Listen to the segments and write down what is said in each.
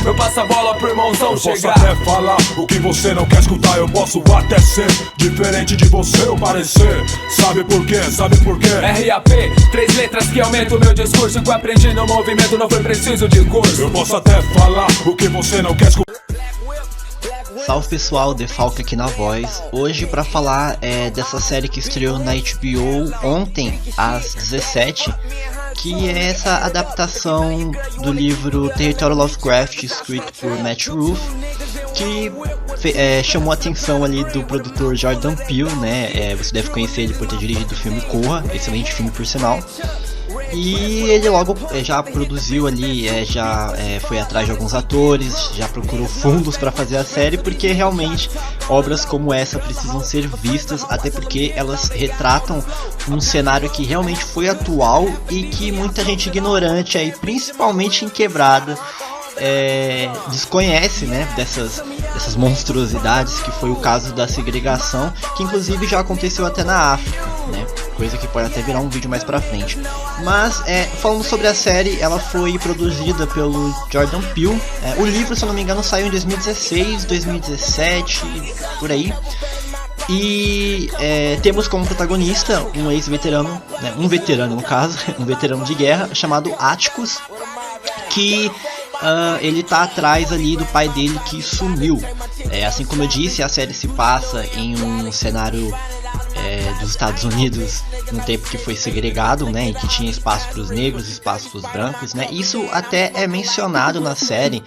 Eu passo a bola pro irmãozão chegar. Eu posso até falar o que você não quer escutar. Eu posso até ser diferente de você ou parecer. Sabe por quê? Sabe por quê? RAP, 3 letras que aumentam o meu discurso. Que eu aprendi no movimento, não foi preciso de curso. Eu posso até falar o que você não quer escutar. Salve pessoal, Defalque aqui na voz. Hoje pra falar dessa série que estreou na HBO ontem às 17, que é essa adaptação do livro Território Lovecraft, escrito por Matt Ruff, que chamou a atenção ali do produtor Jordan Peele, né? Você deve conhecer ele por ter dirigido o filme Corra, excelente filme por sinal. E ele logo já produziu ali, já foi atrás de alguns atores, já procurou fundos para fazer a série, porque realmente obras como essa precisam ser vistas, até porque elas retratam um cenário que realmente foi atual e que muita gente ignorante aí, principalmente em Quebrada, desconhece, né, dessas monstruosidades, que foi o caso da segregação, que inclusive já aconteceu até na África, né, coisa que pode até virar um vídeo mais pra frente. Mas falando sobre a série, ela foi produzida pelo Jordan Peele. O livro, se eu não me engano, saiu em 2016, 2017, por aí. E temos como protagonista um ex-veterano, né, um veterano no caso, um veterano de guerra chamado Atticus, que ele tá atrás ali do pai dele que sumiu. Assim como eu disse, a série se passa em um cenário dos Estados Unidos, num tempo que foi segregado, né, e que tinha espaço para os negros, espaço para os brancos, né. Isso até é mencionado na série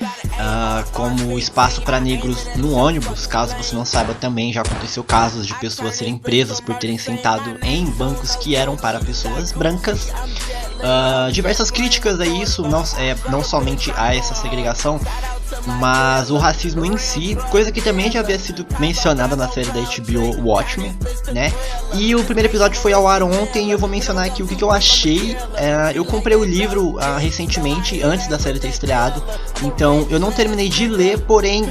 como espaço para negros no ônibus. Caso você não saiba, também já aconteceu casos de pessoas serem presas por terem sentado em bancos que eram para pessoas brancas. Diversas críticas a isso, não somente a essa segregação, mas o racismo em si, coisa que também já havia sido mencionada na série da HBO Watchmen, né? E o primeiro episódio foi ao ar ontem e eu vou mencionar aqui o que eu achei. Eu comprei o livro recentemente, antes da série ter estreado, então eu não terminei de ler, porém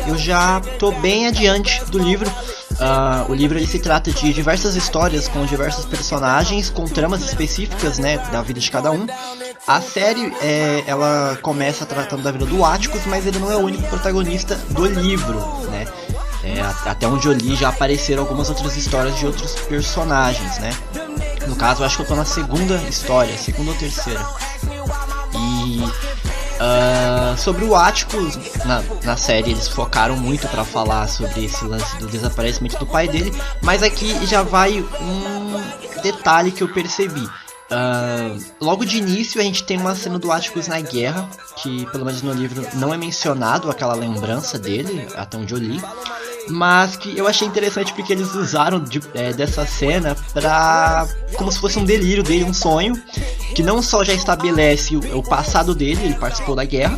eu já tô bem adiante do livro. O livro ele se trata de diversas histórias com diversos personagens, com tramas específicas, né, da vida de cada um. A série ela começa tratando da vida do Atticus, mas ele não é o único protagonista do livro, né? Até onde eu li já apareceram algumas outras histórias de outros personagens, né? No caso, eu acho que eu tô na segunda história, segunda ou terceira. E sobre o Atticus, na série eles focaram muito pra falar sobre esse lance do desaparecimento do pai dele, mas aqui já vai um detalhe que eu percebi. Logo de início a gente tem uma cena do Atticus na guerra, que pelo menos no livro não é mencionado aquela lembrança dele, até onde eu li, mas que eu achei interessante porque eles usaram dessa cena como se fosse um delírio dele, um sonho, que não só já estabelece o passado dele, ele participou da guerra,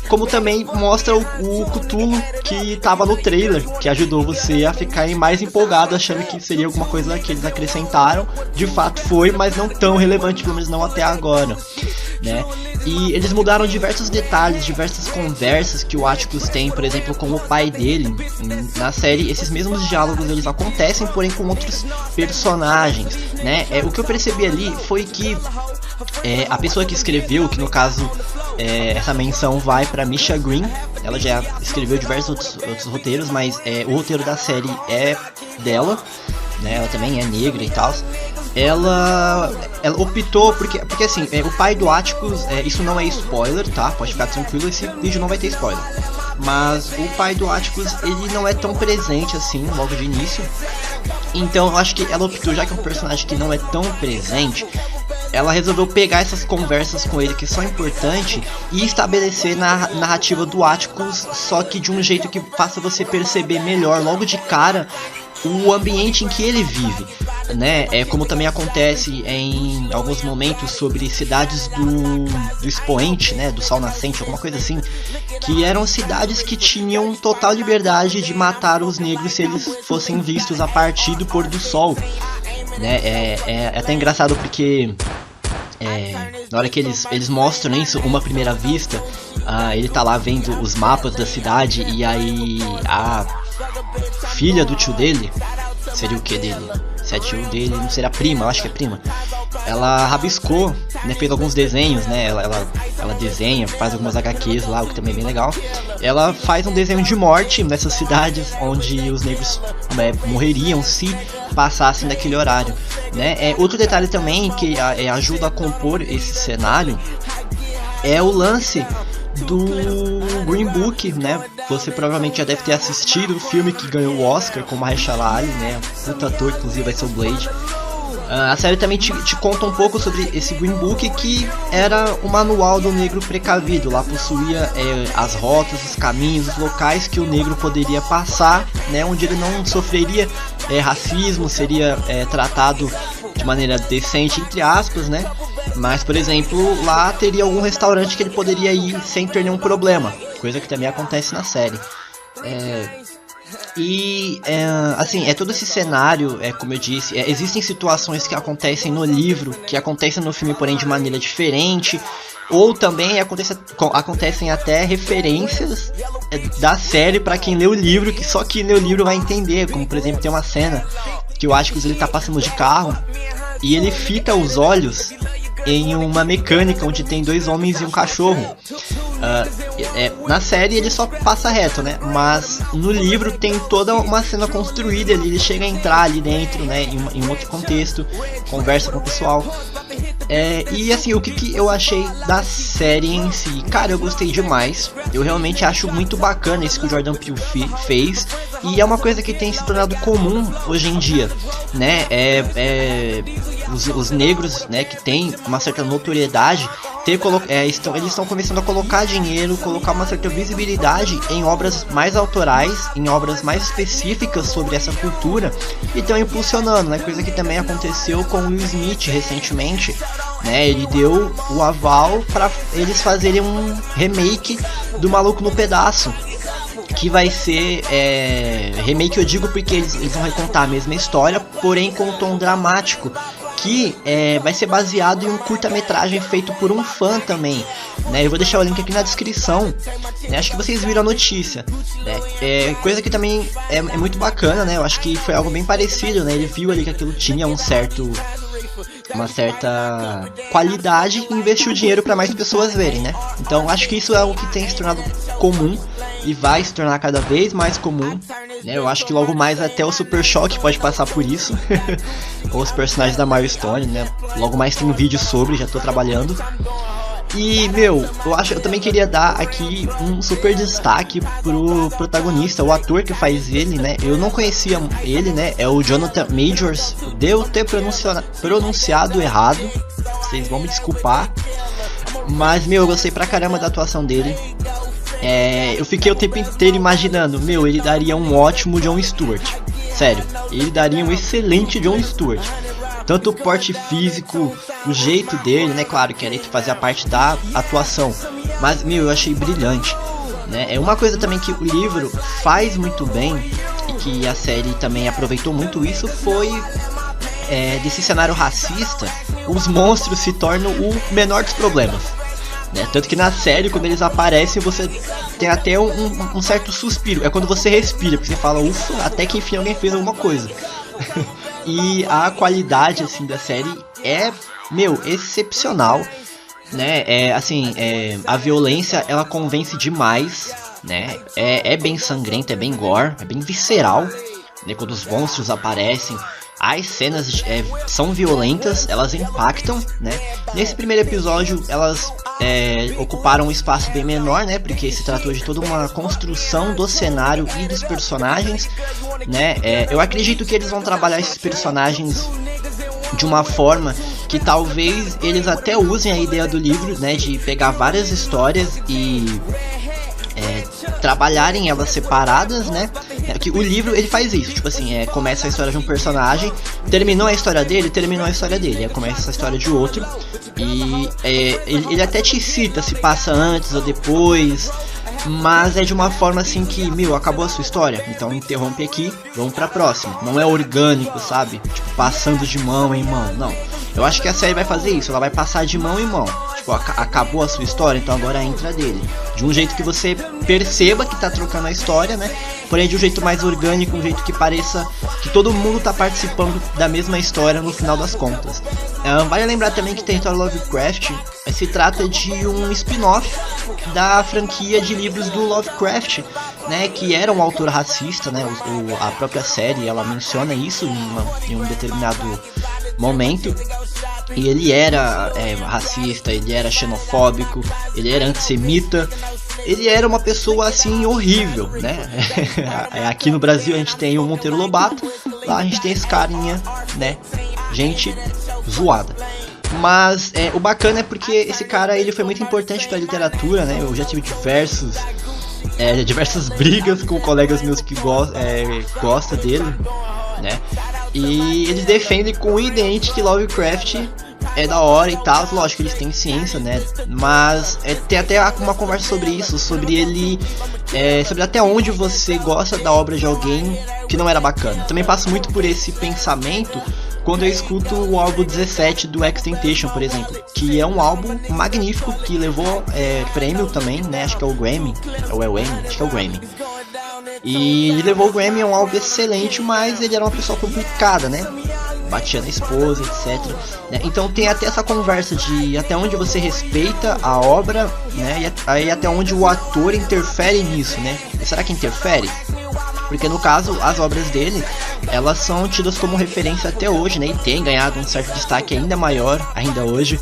como também mostra o Cthulhu que estava no trailer, que ajudou você a ficar mais empolgado, achando que seria alguma coisa que eles acrescentaram. De fato foi, mas não tão relevante, pelo menos não até agora, né? E eles mudaram diversos detalhes, diversas conversas que o Atticus tem, por exemplo, com o pai dele. Na série, esses mesmos diálogos eles acontecem, porém com outros personagens, né? O que eu percebi ali foi que a pessoa que escreveu, que no caso essa menção vai para Misha Green, ela já escreveu diversos outros roteiros, mas o roteiro da série é dela, né? Ela também é negra e tal. Ela optou, porque assim, o pai do Atticus, isso não é spoiler, tá? Pode ficar tranquilo, esse vídeo não vai ter spoiler. Mas o pai do Atticus, ele não é tão presente assim, logo de início. Então eu acho que ela optou, já que é um personagem que não é tão presente, ela resolveu pegar essas conversas com ele que são importantes e estabelecer na narrativa do Atticus, só que de um jeito que faça você perceber melhor, logo de cara, o ambiente em que ele vive, né? Como também acontece em alguns momentos sobre cidades do expoente, né? Do Sol Nascente, alguma coisa assim, que eram cidades que tinham total liberdade de matar os negros se eles fossem vistos a partir do pôr do sol, né? É até engraçado porque na hora que eles mostram isso, uma primeira vista, ele tá lá vendo os mapas da cidade e aí a filha do tio dele, seria o que dele? se é tio dele, não sei, a prima, eu acho que é prima. Ela rabiscou, né, fez alguns desenhos, né, ela desenha, faz algumas HQs lá, o que também é bem legal. Ela faz um desenho de morte nessas cidades onde os negros morreriam se passassem daquele horário, né. Outro detalhe também que ajuda a compor esse cenário é o lance do Green Book, né? Você provavelmente já deve ter assistido o filme que ganhou o Oscar com o Mahershala Ali, né? O puta ator, inclusive, vai ser o Blade. A série também te conta um pouco sobre esse Green Book, que era o manual do negro precavido. Lá possuía as rotas, os caminhos, os locais que o negro poderia passar, né? Onde ele não sofreria racismo, seria tratado de maneira decente, entre aspas, né? Mas, por exemplo, lá teria algum restaurante que ele poderia ir sem ter nenhum problema, coisa que também acontece na série. Assim, todo esse cenário, como eu disse, existem situações que acontecem no livro, que acontecem no filme, porém de maneira diferente, ou também acontecem até referências da série para quem lê o livro, que só quem lê o livro vai entender. Como, por exemplo, tem uma cena que o Atticus ele tá passando de carro e ele fita os olhos em uma mecânica onde tem 2 homens e um cachorro. Na série ele só passa reto, né? Mas no livro tem toda uma cena construída ali. Ele chega a entrar ali dentro, né? Em um outro contexto, conversa com o pessoal. E assim, o que eu achei da série em si? Cara, eu gostei demais. Eu realmente acho muito bacana isso que o Jordan Peele fez. E é uma coisa que tem se tornado comum hoje em dia, né? Os negros, né, que tem uma certa notoriedade, eles estão começando a colocar dinheiro, colocar uma certa visibilidade em obras mais autorais, em obras mais específicas sobre essa cultura, e estão impulsionando, né? Coisa que também aconteceu com o Will Smith recentemente, né? Ele deu o aval para eles fazerem um remake do Maluco no Pedaço, que vai ser remake, eu digo porque eles vão recontar a mesma história, porém com um tom dramático, que vai ser baseado em um curta-metragem feito por um fã também, né? Eu vou deixar o link aqui na descrição, né? Acho que vocês viram a notícia, né? Coisa que também é muito bacana, né? Eu acho que foi algo bem parecido, né? Ele viu ali que aquilo tinha uma certa qualidade e investiu dinheiro para mais pessoas verem, né? Então acho que isso é algo que tem se tornado comum e vai se tornar cada vez mais comum, né? Eu acho que logo mais até o Super Choque pode passar por isso. Ou os personagens da Milestone, né? Logo mais tem um vídeo sobre, já tô trabalhando. E, eu também queria dar aqui um super destaque pro protagonista, o ator que faz ele, né? Eu não conhecia ele, né? É o Jonathan Majors. Devo ter pronunciado errado, vocês vão me desculpar. Mas, eu gostei pra caramba da atuação dele. Eu fiquei o tempo inteiro imaginando, ele daria um ótimo Jon Stewart. Sério, ele daria um excelente Jon Stewart. Tanto o porte físico, o jeito dele, né? Claro que ele fazia parte da atuação. Mas, eu achei brilhante, né? É uma coisa também que o livro faz muito bem, e que a série também aproveitou muito isso, foi desse cenário racista, os monstros se tornam o menor dos problemas, né? Tanto que na série, quando eles aparecem, você tem até um certo suspiro. É quando você respira, porque você fala, ufa, até que enfim alguém fez alguma coisa. E a qualidade, assim, da série é, excepcional, né? A violência, ela convence demais, né? É bem sangrento, é bem gore, é bem visceral, né? Quando os monstros aparecem, as cenas são violentas, elas impactam, né? Nesse primeiro episódio, elas ocuparam um espaço bem menor, né? Porque se tratou de toda uma construção do cenário e dos personagens, né? Eu acredito que eles vão trabalhar esses personagens de uma forma que talvez eles até usem a ideia do livro, né? De pegar várias histórias e trabalharem elas separadas, né? Que o livro ele faz isso, tipo assim, começa a história de um personagem, terminou a história dele, aí começa a história de outro, e ele até te cita se passa antes ou depois, mas é de uma forma assim que, acabou a sua história, então interrompe aqui, vamos pra próxima. Não é orgânico, sabe? Tipo, passando de mão em mão, não. Eu acho que a série vai fazer isso, ela vai passar de mão em mão. Tipo, tipo, acabou a sua história, então agora entra dele. De um jeito que você perceba que tá trocando a história, né? Porém de um jeito mais orgânico, um jeito que pareça que todo mundo tá participando da mesma história no final das contas. Vale lembrar também que Território Lovecraft se trata de um spin-off da franquia de livros do Lovecraft, né, que era um autor racista, né, a própria série ela menciona isso em um determinado momento. E ele era racista, ele era xenofóbico, ele era antissemita, ele era uma pessoa assim horrível, né? Aqui no Brasil a gente tem o Monteiro Lobato, lá a gente tem esse carinha, né? Gente zoada. Mas o bacana é porque esse cara ele foi muito importante para a literatura, né? Eu já tive diversas brigas com colegas meus que gostam dele, né? E eles defendem com o dente que Lovecraft é da hora e tal, lógico, eles têm ciência, né? Mas tem até uma conversa sobre isso, sobre ele, sobre até onde você gosta da obra de alguém que não era bacana. Também passo muito por esse pensamento quando eu escuto o álbum 17 do XXXTentacion, por exemplo, que é um álbum magnífico, que levou prêmio também, né? Acho que é o Grammy, ou é o Emmy? Acho que é o Grammy. E ele levou o Grammy, é um álbum excelente, mas ele era uma pessoa complicada, né? Batia na esposa, etc. Né? Então tem até essa conversa de até onde você respeita a obra, né? E aí até onde o ator interfere nisso, né? E será que interfere? Porque no caso, as obras dele, elas são tidas como referência até hoje, né? E tem ganhado um certo destaque ainda maior, ainda hoje,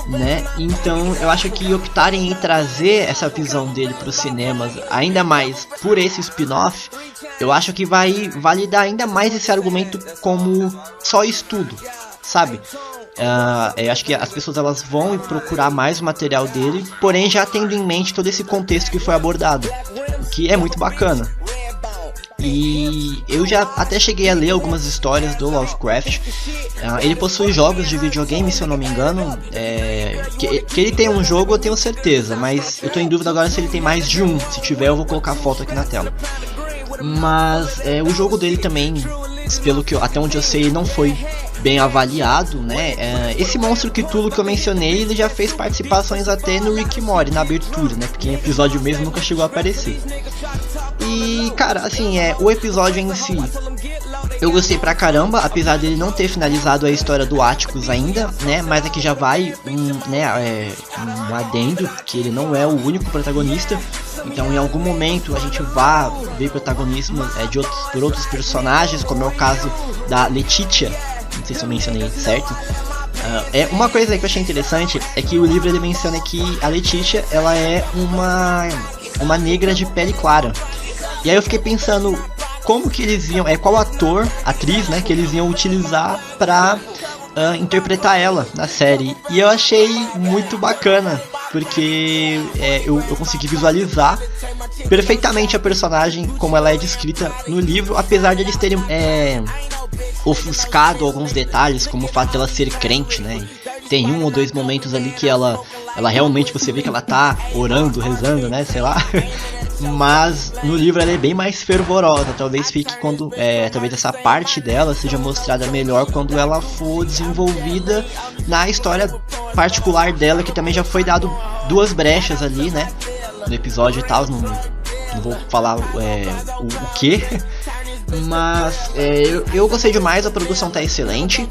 né? Então eu acho que optarem em trazer essa visão dele para os cinemas, ainda mais por esse spin-off, eu acho que vai validar ainda mais esse argumento como só estudo, sabe? Eu acho que as pessoas elas vão procurar mais o material dele, porém já tendo em mente todo esse contexto que foi abordado, o que é muito bacana. E eu já até cheguei a ler algumas histórias do Lovecraft. Ele possui jogos de videogame, se eu não me engano. Que ele tem um jogo, eu tenho certeza, mas eu tô em dúvida agora se ele tem mais de um. Se tiver, eu vou colocar a foto aqui na tela. Mas o jogo dele também, pelo que até onde eu sei, não foi bem avaliado, né? Esse monstro Cthulhu que eu mencionei, ele já fez participações até no Rick and Morty, na abertura, né? Porque em episódio mesmo nunca chegou a aparecer. E, cara, assim, o episódio em si, eu gostei pra caramba, apesar dele não ter finalizado a história do Atticus ainda, né? Mas aqui já vai um adendo, que ele não é o único protagonista. Então, em algum momento, a gente vai ver protagonismo por outros personagens, como é o caso da Letitia. Não sei se eu mencionei certo. Uma coisa que eu achei interessante é que o livro ele menciona que a Letitia, ela é uma negra de pele clara. E aí eu fiquei pensando como que eles iam, qual atriz, né, que eles iam utilizar pra interpretar ela na série. E eu achei muito bacana, porque eu consegui visualizar perfeitamente a personagem como ela é descrita no livro, apesar de eles terem ofuscado alguns detalhes, como o fato dela ser crente, né? Tem 1 ou 2 momentos ali que ela realmente, você vê que ela tá orando, rezando, né, sei lá. Mas no livro ela é bem mais fervorosa. Talvez talvez essa parte dela seja mostrada melhor quando ela for desenvolvida na história particular dela, que também já foi dado 2 brechas ali, né, no episódio e tal. Não vou falar o que. Mas eu gostei demais, a produção tá excelente,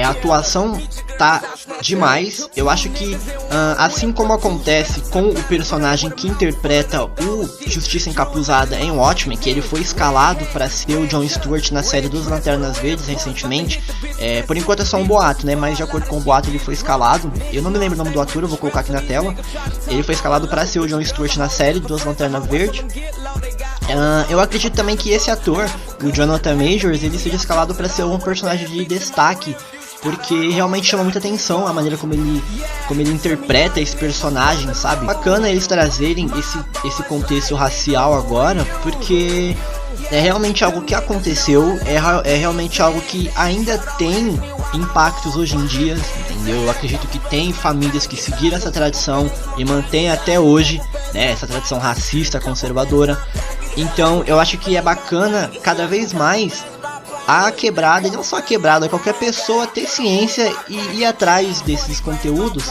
a atuação tá demais. Eu acho que assim como acontece com o personagem que interpreta o Justiça Encapuzada em Watchmen, que ele foi escalado para ser o Jon Stewart na série dos Lanternas Verdes recentemente, por enquanto é só um boato, né? Mas de acordo com o boato ele foi escalado. Eu não me lembro o nome do ator, eu vou colocar aqui na tela. Ele foi escalado para ser o Jon Stewart na série dos Lanternas Verdes. Eu acredito também que esse ator, o Jonathan Majors, ele seja escalado para ser um personagem de destaque, porque realmente chama muita atenção a maneira como ele interpreta esse personagem, sabe? Bacana eles trazerem esse contexto racial agora, porque é realmente algo que aconteceu, é realmente algo que ainda tem impactos hoje em dia, entendeu? Eu acredito que tem famílias que seguiram essa tradição e mantêm até hoje, né, essa tradição racista, conservadora. Então eu acho que é bacana cada vez mais a quebrada, e não só a quebrada, qualquer pessoa ter ciência e ir atrás desses conteúdos,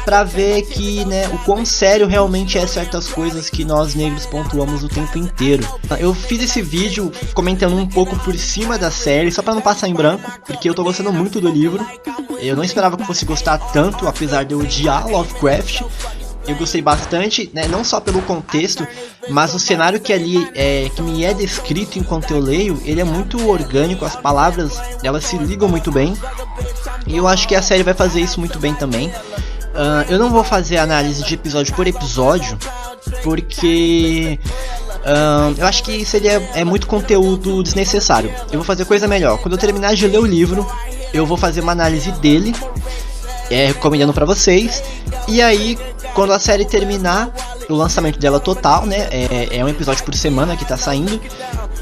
pra ver que, né, o quão sério realmente é certas coisas que nós negros pontuamos o tempo inteiro. Eu fiz esse vídeo comentando um pouco por cima da série, só pra não passar em branco, porque eu tô gostando muito do livro. Eu não esperava que fosse gostar tanto, apesar de eu odiar Lovecraft. Eu gostei bastante, né, não só pelo contexto, mas o cenário que ali que me é descrito enquanto eu leio, ele é muito orgânico, as palavras elas se ligam muito bem, e eu acho que a série vai fazer isso muito bem também. Eu não vou fazer análise de episódio por episódio, porque eu acho que seria muito conteúdo desnecessário. Eu vou fazer coisa melhor. Quando eu terminar de ler o livro, eu vou fazer uma análise dele, recomendando pra vocês. E aí, quando a série terminar, o lançamento dela total, né, é um episódio por semana que tá saindo,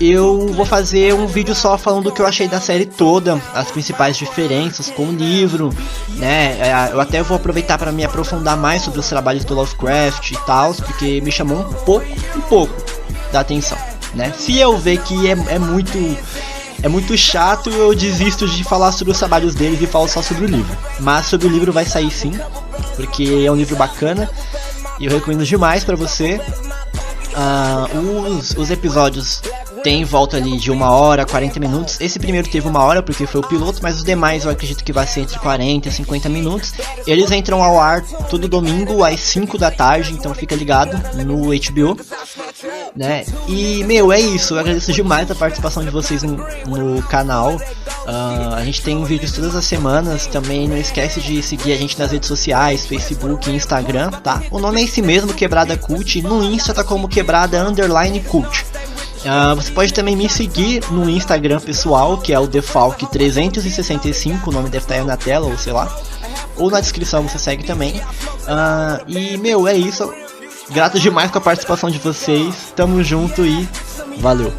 eu vou fazer um vídeo só falando do que eu achei da série toda, as principais diferenças com o livro, né, eu até vou aproveitar para me aprofundar mais sobre os trabalhos do Lovecraft e tal, porque me chamou um pouco da atenção, né. Se eu ver que é muito chato, eu desisto de falar sobre os trabalhos deles e falo só sobre o livro. Mas sobre o livro vai sair sim, porque é um livro bacana e eu recomendo demais pra você. Os episódios tem em volta ali de 1 hora, 40 minutos. Esse primeiro teve 1 hora porque foi o piloto, mas os demais eu acredito que vai ser entre 40 e 50 minutos. Eles entram ao ar todo domingo às 5 da tarde, então fica ligado no HBO, né? E, é isso, eu agradeço demais a participação de vocês no canal. A gente tem vídeos todas as semanas. Também não esquece de seguir a gente nas redes sociais, Facebook e Instagram, tá? O nome é esse mesmo, Quebrada Cult. No Insta tá como Quebrada_Cult. Você pode também me seguir no Instagram pessoal, que é o Defalque365, o nome deve estar aí na tela, ou sei lá, ou na descrição você segue também. E, é isso. Grato demais com a participação de vocês. Tamo junto e valeu.